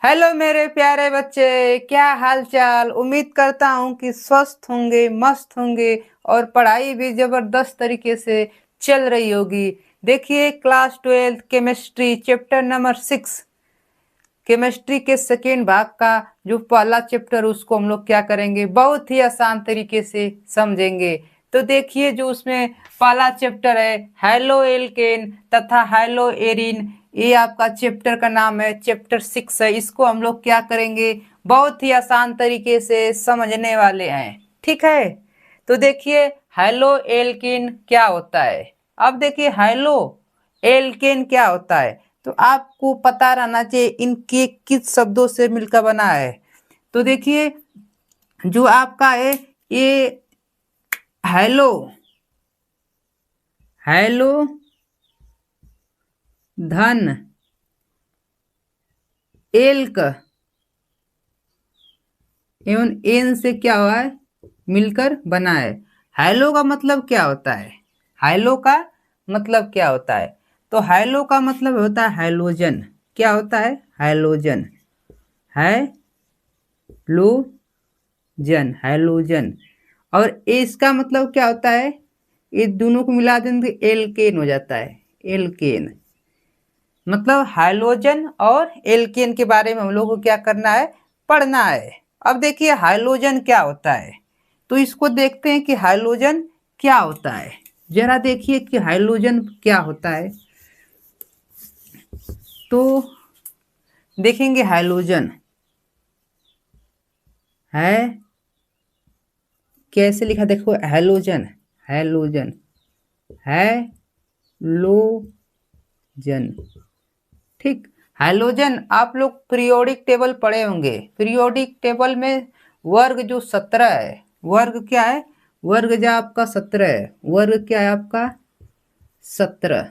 Hello मेरे प्यारे बच्चे, क्या हाल चाल। उम्मीद करता हूँ कि स्वस्थ होंगे, मस्त होंगे और पढ़ाई भी जबरदस्त तरीके से चल रही होगी। देखिए class 12 chemistry chapter number 6 chemistry के सेकेंड भाग का जो पहला चैप्टर उसको हम लोग क्या करेंगे, बहुत ही आसान तरीके से समझेंगे। तो देखिए जो उसमें पहला चैप्टर है हेलो एल्केन तथा हेलो एरिन, ये आपका चैप्टर का नाम है, चैप्टर 6 है। इसको हम लोग क्या करेंगे, बहुत ही आसान तरीके से समझने वाले हैं। ठीक है, तो देखिए हेलो एल्केन क्या होता है। अब देखिए हेलो एल्केन क्या होता है, तो आपको पता रहना चाहिए इनके किस शब्दों से मिलकर बना है। तो देखिए जो आपका है ये हेलो, हेलो धन एल्क एवं एन से क्या हुआ है, मिलकर बना है। हेलो का मतलब क्या होता है, हेलो का मतलब क्या होता है, तो हेलो का मतलब होता है हाइड्रोजन। क्या होता है, हाइड्रोजन, हाइड्रोजन, हाइड्रोजन। और इसका मतलब क्या होता है, ये दोनों को मिला देंगे तो एल्केन हो जाता है, एल्केन। मतलब हाइड्रोजन और एल्केन के बारे में हम लोग को क्या करना है, पढ़ना है। अब देखिए हाइड्रोजन क्या होता है, तो इसको देखते हैं कि हाइड्रोजन क्या होता है। जरा देखिए कि हाइड्रोजन क्या होता है, तो देखेंगे हाइड्रोजन है कैसे लिखा, देखो हेलोजन, हेलोजन, हेलोजन। ठीक, हेलोजन आप लोग पीरियोडिक टेबल पढ़े होंगे। पीरियोडिक टेबल में वर्ग जो 17 है, वर्ग क्या है, वर्ग जो आपका 17 है, वर्ग क्या है आपका 17।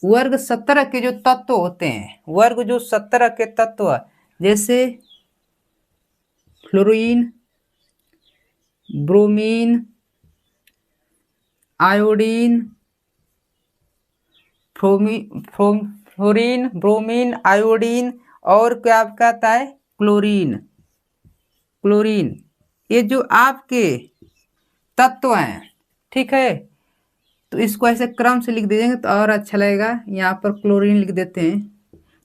वर्ग 17 के जो तत्व होते हैं, वर्ग जो 17 के तत्व जैसे fluorine, bromine, iodine, fluorine, bromine, iodine और क्या आपका आता है क्लोरीन, क्लोरीन। ये जो आपके तत्व हैं, ठीक है, तो इसको ऐसे क्रम से लिख दीजिएंगे तो और अच्छा लगेगा। यहाँ पर क्लोरीन लिख देते हैं,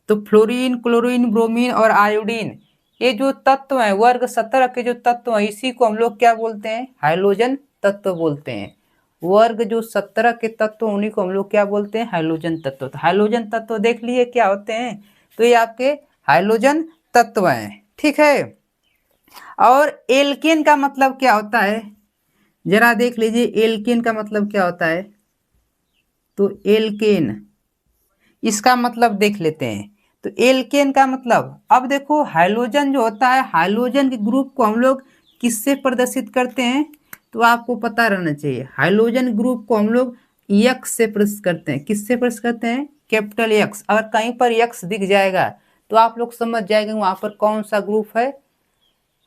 तो फ्लोरीन, क्लोरीन, ब्रोमीन और आयोडीन, ये जो तत्व हैं, वर्ग 17 के जो तत्व हैं, इसी को हम लोग क्या बोलते हैं, हाइड्रोजन तत्व बोलते हैं। वर्ग जो 17 के तत्व उन्हीं को हम लोग क्या बोलते हैं, हाइड्रोजन तत्व। तो हाइड्रोजन तत्व देख लिए क्या होते हैं, तो ये आपके हाइड्रोजन तत्व हैं। ठीक है, और एल्केन का मतलब क्या होता है, जरा देख लीजिए एल्केन का मतलब क्या होता है। तो एल्केन, इसका मतलब देख लेते हैं। तो एल्केन का मतलब, अब देखो हाइड्रोजन जो होता है, हाइड्रोजन के ग्रुप को हम लोग किससे प्रदर्शित करते हैं, तो आपको पता रहना चाहिए। हाइड्रोजन ग्रुप को हम लोग यक्स से प्रदर्शित करते हैं। किससे प्रदर्शित करते हैं, कैपिटल यक्स। अगर कहीं पर यक्स दिख जाएगा तो आप लोग समझ जाएंगे वहां पर कौन सा ग्रुप है,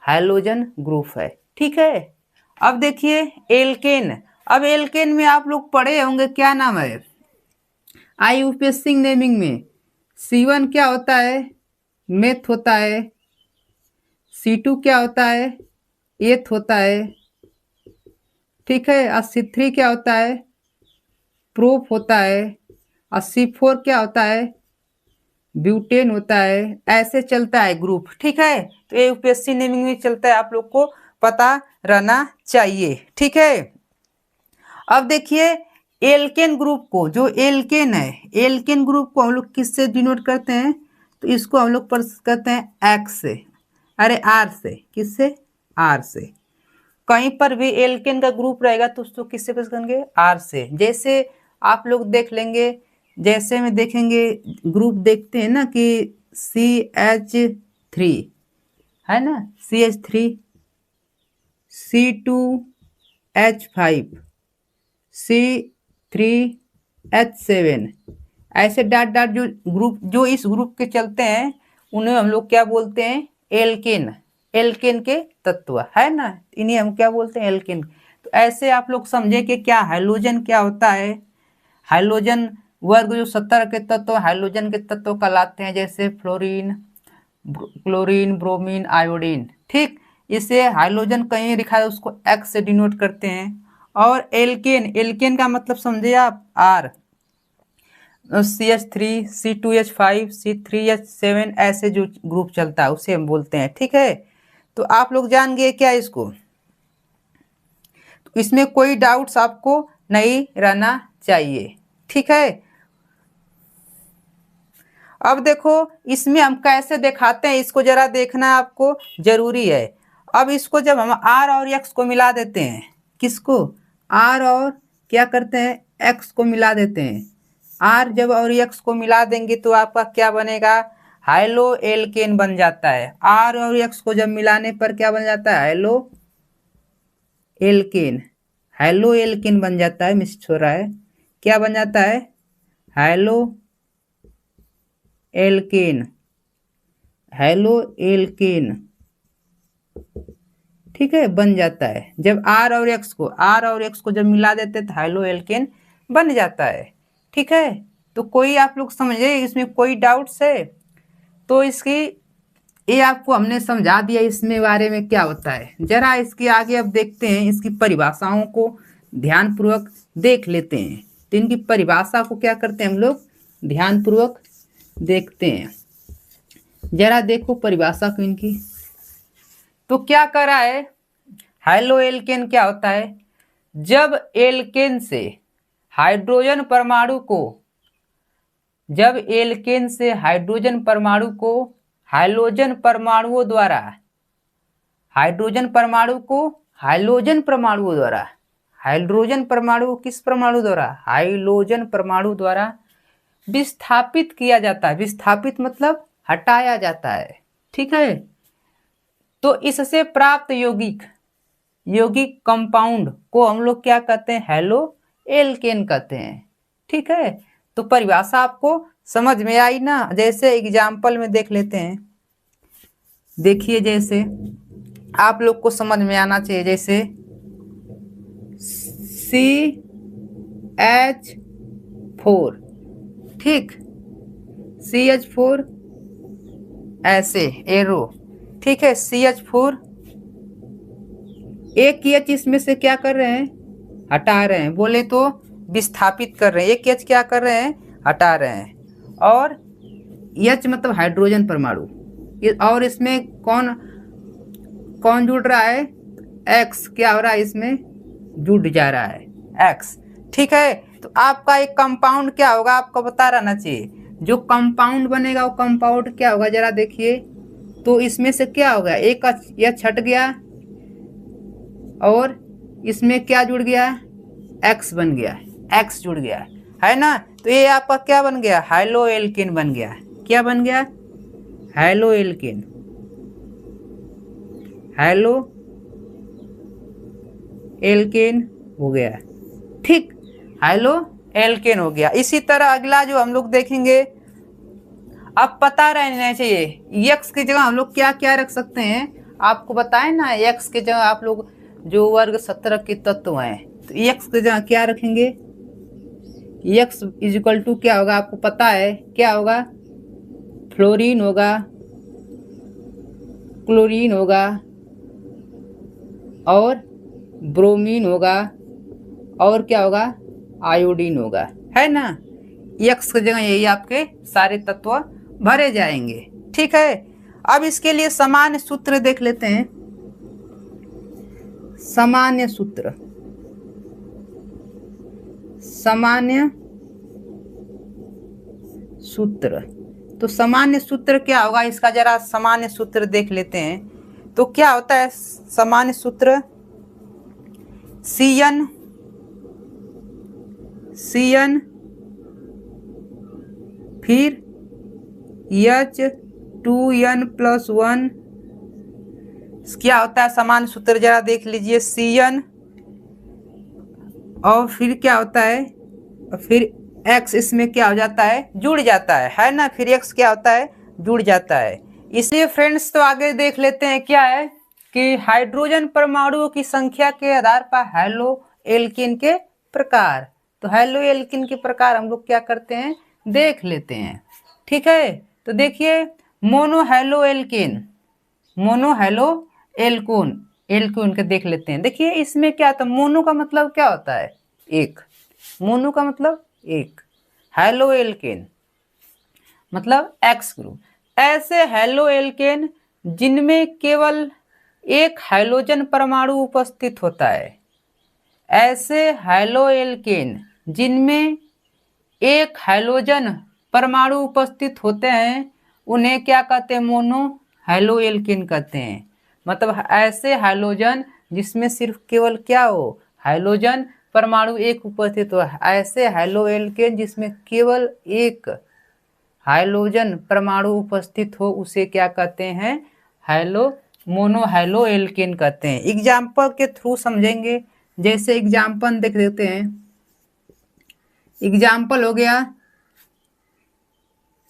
हाइड्रोजन ग्रुप है। ठीक है, अब देखिए एल्केन। अब एल्केन में आप लोग पढ़े होंगे, क्या नाम है, यूपीएससी नेमिंग में C1 क्या होता है, मेथ होता है। C2 क्या होता है, एथ होता है। ठीक है, और C3 क्या होता है, प्रोप होता है। और C4 क्या होता है, ब्यूटेन होता है। ऐसे चलता है ग्रुप। ठीक है, तो ये यूपीएससी नेमिंग में चलता है, आप लोग को पता रहना चाहिए। ठीक है, अब देखिए एल्केन ग्रुप को, जो एल्केन है, एल्केन ग्रुप को हम लोग किससे डिनोट करते हैं, तो इसको हम लोग करते हैं एक्स से, अरे आर से। किससे, आर से। कहीं पर भी एल्केन का ग्रुप रहेगा तो उसको किससे प्रस्तुत करेंगे, आर से। जैसे आप लोग देख लेंगे, जैसे में देखेंगे ग्रुप देखते हैं ना कि CH3 है ना, CH3, C2H5, C3H7, ऐसे डाट डाट जो ग्रुप, जो इस ग्रुप के चलते हैं उन्हें हम लोग क्या बोलते हैं, एल्केन। एल्केन के तत्व है ना, इन्हें हम क्या बोलते हैं, एल्केन। तो ऐसे आप लोग समझे कि क्या हाइड्रोजन क्या होता है, हाइड्रोजन वर्ग जो 70 के तत्व हाइड्रोजन के तत्व कहलाते हैं, जैसे फ्लोरीन, क्लोरीन, ब्रोमीन, आयोडीन। ठीक, इसे हाइड्रोजन कहीं लिखा है उसको एक्स से डिनोट करते हैं। और एल्केन, एल्केन का मतलब समझे आप, आर, CH3, C2H5, C3H7 ऐसे जो ग्रुप चलता है उसे हम बोलते हैं। ठीक है, तो आप लोग जान गए क्या इसको? तो इसमें कोई डाउट्स आपको नहीं रहना चाहिए। ठीक है, अब देखो इसमें हम कैसे दिखाते हैं, इसको जरा देखना आपको जरूरी है। अब इसको जब हम आर और एक्स को मिला देते हैं, किसको? आर और क्या करते हैं, एक्स को मिला देते हैं। आर जब और एक्स को मिला देंगे तो आपका क्या बनेगा? हाइलो एल्केन बन जाता है। आर और एक्स को जब मिलाने पर क्या बन जाता है? हाइलो एल्केन, हाइलो एल्केन बन जाता है। मिस हो रहा है, क्या बन जाता है? Halo alkane, halo alkane. ठीक है, बन जाता है। जब आर और एक्स को जब मिला देते तो हाइलो एल्केन बन जाता है। ठीक है, तो कोई आप लोग समझे इसमें कोई डाउट्स है? तो इसकी ये आपको हमने समझा दिया इसमें बारे में क्या होता है। जरा इसके आगे अब देखते हैं, इसकी परिभाषाओं को ध्यानपूर्वक देख लेते हैं। तो इनकी परिभाषा को क्या करते हैं हम लोग? ध्यानपूर्वक देखते हैं। जरा देखो परिभाषा को इनकी। तो क्या करा है, हाइलो एल्केन क्या होता है? जब एल्केन से हाइड्रोजन परमाणु को, जब एल्केन से हाइड्रोजन परमाणु को हाइड्रोजन परमाणुओं द्वारा, हाइड्रोजन परमाणु को हाइड्रोजन परमाणुओं द्वारा, हाइड्रोजन परमाणु किस परमाणु द्वारा? हाइड्रोजन परमाणु द्वारा विस्थापित किया जाता है। विस्थापित मतलब हटाया जाता है। ठीक है, तो इससे प्राप्त यौगिक, यौगिक कंपाउंड को हम लोग क्या कहते हैं? हेलो एल्केन कहते हैं। ठीक है, तो परिभाषा आपको समझ में आई ना? जैसे एग्जाम्पल में देख लेते हैं। देखिए, जैसे आप लोग को समझ में आना चाहिए, जैसे CH4, ठीक, CH4 ऐसे एरो। ठीक है, CH4, एक H इसमें से क्या कर रहे हैं? हटा रहे हैं। बोले तो विस्थापित कर रहे हैं। एक H क्या कर रहे हैं? हटा रहे हैं। और H मतलब हाइड्रोजन परमाणु, और इसमें कौन कौन जुड़ रहा है? X क्या हो रहा है? इसमें जुड़ जा रहा है X। ठीक है, तो आपका एक कंपाउंड क्या होगा आपको पता रहना चाहिए। जो कंपाउंड बनेगा वो कंपाउंड क्या होगा जरा देखिए। तो इसमें से क्या होगा? एक H हट गया और इसमें क्या जुड़ गया? X बन गया, X जुड़ गया है ना। तो ये आपका क्या बन गया? हाइलो एल्केन बन गया। क्या बन गया? हाइलो एल्केन, हाइलो एल्केन हो गया। ठीक, हाइलो एल्केन हो गया। इसी तरह अगला जो हम लोग देखेंगे, अब पता रहना चाहिए एक्स की जगह हम लोग क्या क्या रख सकते हैं। आपको बताएं ना, एक्स की जगह आप लोग जो वर्ग 17 के तत्व हैं, तो एक्स की जगह क्या रखेंगे? एक्स इज इक्वल टू क्या होगा आपको पता है? क्या होगा? फ्लोरीन होगा, क्लोरीन होगा और ब्रोमीन होगा, और क्या होगा? आयोडीन होगा, है ना। एक्स की जगह यही आपके सारे तत्व भरे जाएंगे। ठीक है, अब इसके लिए सामान्य सूत्र देख लेते हैं। सामान्य सूत्र, सामान्य सूत्र, तो सामान्य सूत्र क्या होगा इसका? जरा सामान्य सूत्र देख लेते हैं। तो क्या होता है सामान्य सूत्र? CN, CN फिर H2N+1, क्या होता है सामान्य सूत्र जरा देख लीजिए। CN और फिर क्या होता है? फिर X इसमें क्या हो जाता है? जुड़ जाता है ना। फिर X क्या होता है? जुड़ जाता है। इसलिए फ्रेंड्स, तो आगे देख लेते हैं क्या है कि हाइड्रोजन परमाणुओं की संख्या के आधार पर हाइलो एल्केन के प्रकार। तो हैलो एल्किन के प्रकार हम लोग क्या करते हैं, देख लेते हैं। ठीक है, तो देखिए mono halo alkene, mono halo alkane, alkane के देख लेते हैं। देखिए इसमें क्या था, मोनो का मतलब क्या होता है, एक, मोनो का मतलब एक, हैलो एल्केन मतलब एक्स ग्रुप। ऐसे हैलो एल्केन जिनमें केवल एक हाइड्रोजन परमाणु उपस्थित होता है, ऐसे हैलो एल्केन जिनमें एक हाइड्रोजन परमाणु उपस्थित होते हैं उन्हें क्या कहते हैं, मोनो हैलो एल्केन कहते हैं। मतलब ऐसे हाइड्रोजन जिसमें सिर्फ केवल क्या हो, हाइड्रोजन परमाणु एक उपस्थित हो, ऐसे हैलो एल्केन जिसमें केवल एक हाइड्रोजन परमाणु उपस्थित हो उसे क्या कहते हैं, हैलो मोनो हैलो एल्केन कहते हैं। एग्जाम्पल के थ्रू समझेंगे, जैसे एग्जाम्पल देख लेते हैं। एग्जाम्पल हो गया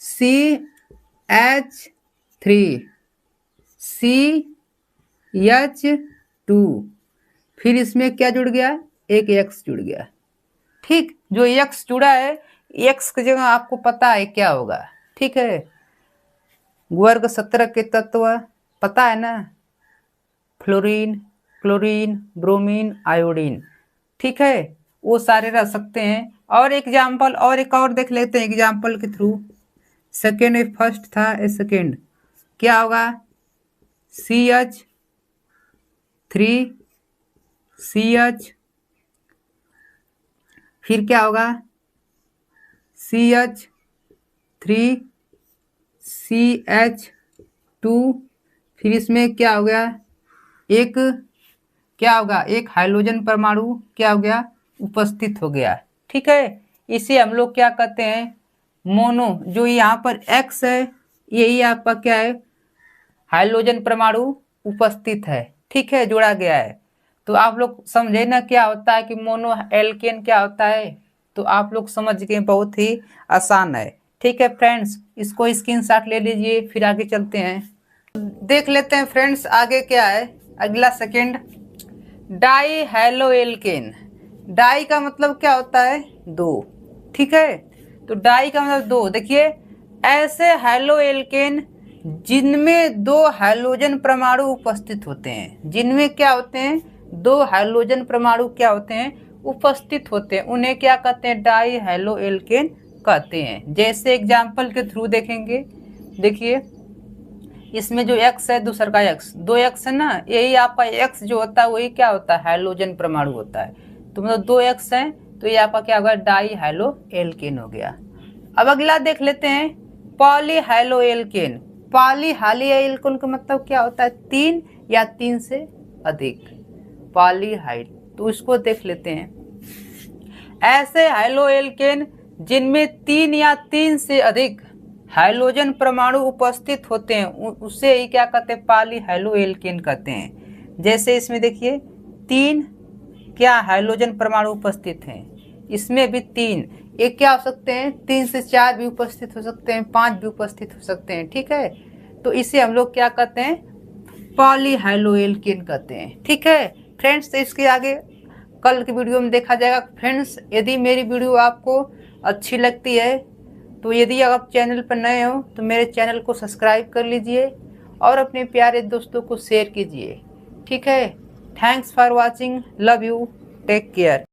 CH3 CH2, फिर इसमें क्या जुड़ गया, एक X जुड़ गया। ठीक, जो X जुड़ा है, X की जगह आपको पता है क्या होगा। ठीक है, वर्ग 17 के तत्व पता है ना, फ्लोरीन, क्लोरीन, ब्रोमीन, आयोडीन। ठीक है, वो सारे रह सकते हैं। और एग्जाम्पल और एक और देख लेते हैं एग्जाम्पल के थ्रू। सेकेंड में फर्स्ट था, सेकेंड क्या होगा, CH3 CH, फिर क्या होगा CH3 CH2, फिर इसमें क्या हो गया, एक क्या होगा, एक हाइड्रोजन परमाणु क्या हो गया, उपस्थित हो गया। ठीक है, इसे हम लोग क्या कहते हैं, मोनो। जो यहाँ पर X है यही आपका क्या है, हाइड्रोजन परमाणु उपस्थित है। ठीक है, जोड़ा गया है। तो आप लोग समझे ना क्या होता है कि मोनो एल्केन क्या होता है, तो आप लोग समझ गए, बहुत ही आसान है। ठीक है फ्रेंड्स, इसको स्क्रीनशॉट ले लीजिए, फिर आगे चलते हैं, देख लेते हैं फ्रेंड्स आगे क्या है। अगला second, di halo alkane. Di का मतलब क्या होता है, दो। ठीक है, तो डाई का मतलब दो। देखिए ऐसे हैलो एल्केन जिनमें दो हाइड्रोजन परमाणु उपस्थित होते हैं, जिनमें क्या होते हैं, दो हाइड्रोजन परमाणु क्या होते हैं, उपस्थित होते हैं, उन्हें क्या कहते हैं, डाई हैलो एल्केन कहते हैं। जैसे एग्जाम्पल के थ्रू देखेंगे। देखिए इसमें जो X है, दूसरा का X, दो X है ना, यही आपका X जो होता है वही क्या होता है, हाइड्रोजन परमाणु होता है। तो मतलब दो X है, तो ये आपका क्या होगा, डाई हैलो एल्केन हो गया। अब अगला देख लेते हैं, poly halo alkane. Poly halo alkane का मतलब क्या होता है, तीन या तीन से अधिक, पॉली हाइड। तो इसको देख लेते हैं। ऐसे हैलो एल्केन जिनमें तीन या तीन से अधिक हाइड्रोजन परमाणु उपस्थित होते हैं उसे ही क्या कहते हैं, पॉली हैलो एल्केन कहते हैं। जैसे इसमें देखिए तीन क्या हाइड्रोजन परमाणु उपस्थित हैं, इसमें भी तीन, एक क्या हो सकते हैं, तीन से चार भी उपस्थित हो सकते हैं, पांच भी उपस्थित हो सकते हैं। ठीक है, तो इसे हम लोग क्या कहते हैं, पॉली हैलो एल्केन कहते हैं। ठीक है फ्रेंड्स, तो इसके आगे कल की वीडियो में देखा जाएगा। फ्रेंड्स यदि मेरी वीडियो आपको अच्छी लगती है तो यदि आप चैनल पर नए हो तो मेरे चैनल को सब्सक्राइब कर लीजिए और अपने प्यारे दोस्तों को शेयर कीजिए। ठीक है, thanks for watching, love you, take care.